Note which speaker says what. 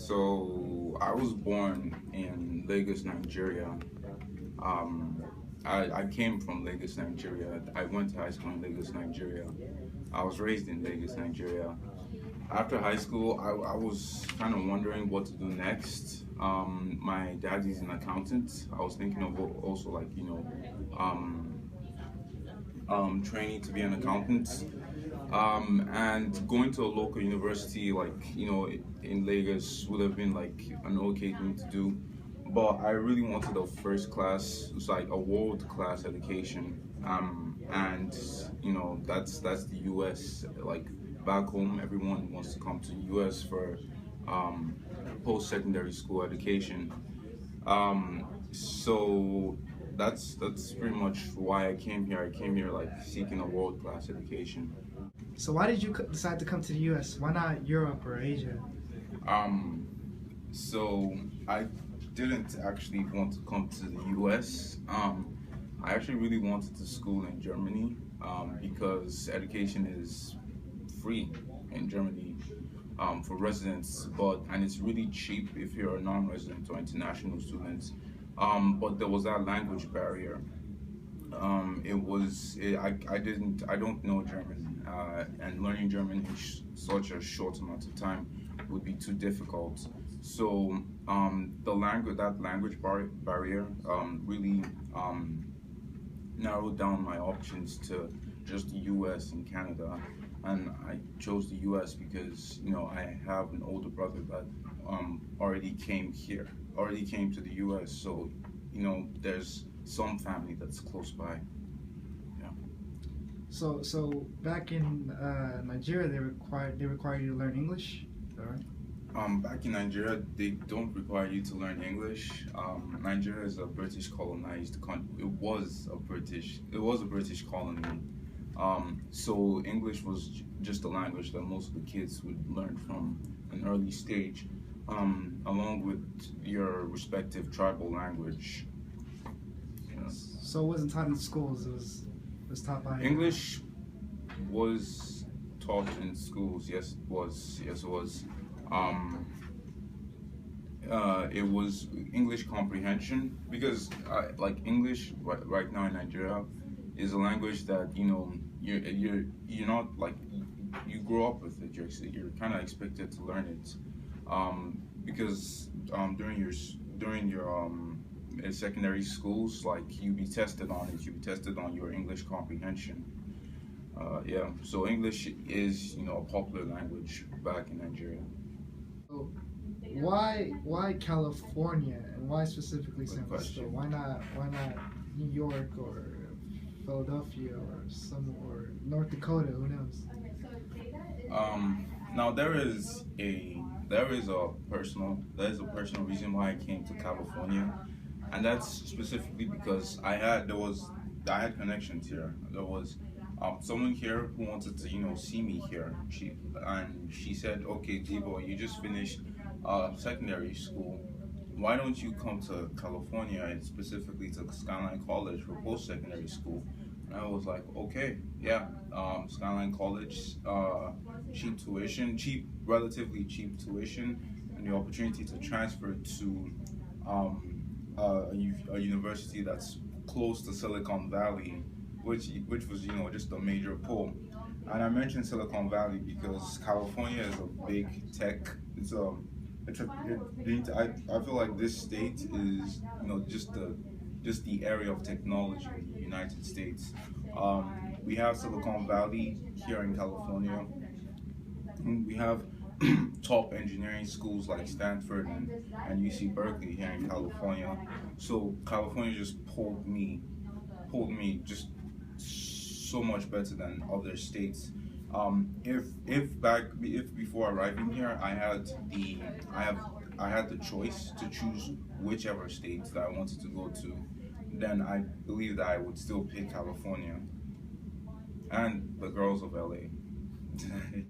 Speaker 1: So I was born in Lagos, Nigeria. Um, I came from Lagos, Nigeria. I went to high school in Lagos, Nigeria. I was raised in Lagos, Nigeria. After high school, I was kind of wondering what to do next. My dad is an accountant. I was thinking of also like um, training to be an accountant, and going to a local university like in Lagos would have been like an okay thing to do. But I really wanted a first class, it's like a world class education. And that's the US. Like back home, everyone wants to come to the US for um, post secondary school education. So that's pretty much why I came here. I came here like seeking a world class education.
Speaker 2: So why did you decide to come to the U.S.? Why not Europe or Asia?
Speaker 1: Um, so I didn't actually want to come to the U.S. I actually really wanted to school in Germany because education is free in Germany for residents, and it's really cheap if you're a non-resident or international student. But there was that language barrier. I don't know German, and learning German in such a short amount of time would be too difficult. So that language barrier really narrowed down my options to just the U.S. and Canada, and I chose the U.S. because I have an older brother that already came to the U.S. So there's some family that's close by. Yeah.
Speaker 2: So back in Nigeria, they require you to learn English. All right.
Speaker 1: Back in Nigeria, they don't require you to learn English. Nigeria is a British colonized country. It was a British colony. So English was just a language that most of the kids would learn from an early stage, along with your respective tribal language. Yeah.
Speaker 2: So it wasn't taught in schools. It was taught by
Speaker 1: English was taught in schools. Yes, it was. Yes, it was. Um, it was English comprehension because like English right now in Nigeria is a language that you're not like you grow up with it. You're kind of expected to learn it because during your secondary schools, like you be tested on your English comprehension. Yeah, so English is a popular language back in Nigeria.
Speaker 2: So why California and why specifically
Speaker 1: Good
Speaker 2: San Francisco?
Speaker 1: question.
Speaker 2: Why not New York or Philadelphia or North Dakota? Who knows?
Speaker 1: Now there is a personal reason why I came to California, and that's specifically because I had connections here. There was someone here who wanted to see me here. She said, "Okay, Debo, you just finished secondary school. Why don't you come to California and specifically to Skyline College for post secondary school?" And I was like, "Okay, yeah, Skyline College, relatively cheap tuition, and the opportunity to transfer to a university that's close to Silicon Valley, which was just a major pull." And I mentioned Silicon Valley because California is a big tech. I feel like this state is just the area of technology in the United States. We have Silicon Valley here in California. We have top engineering schools like Stanford and UC Berkeley here in California. So California just pulled me just so much better than other states. If before arriving here I had the choice to choose whichever state that I wanted to go to, then I believe that I would still pick California and the girls of LA.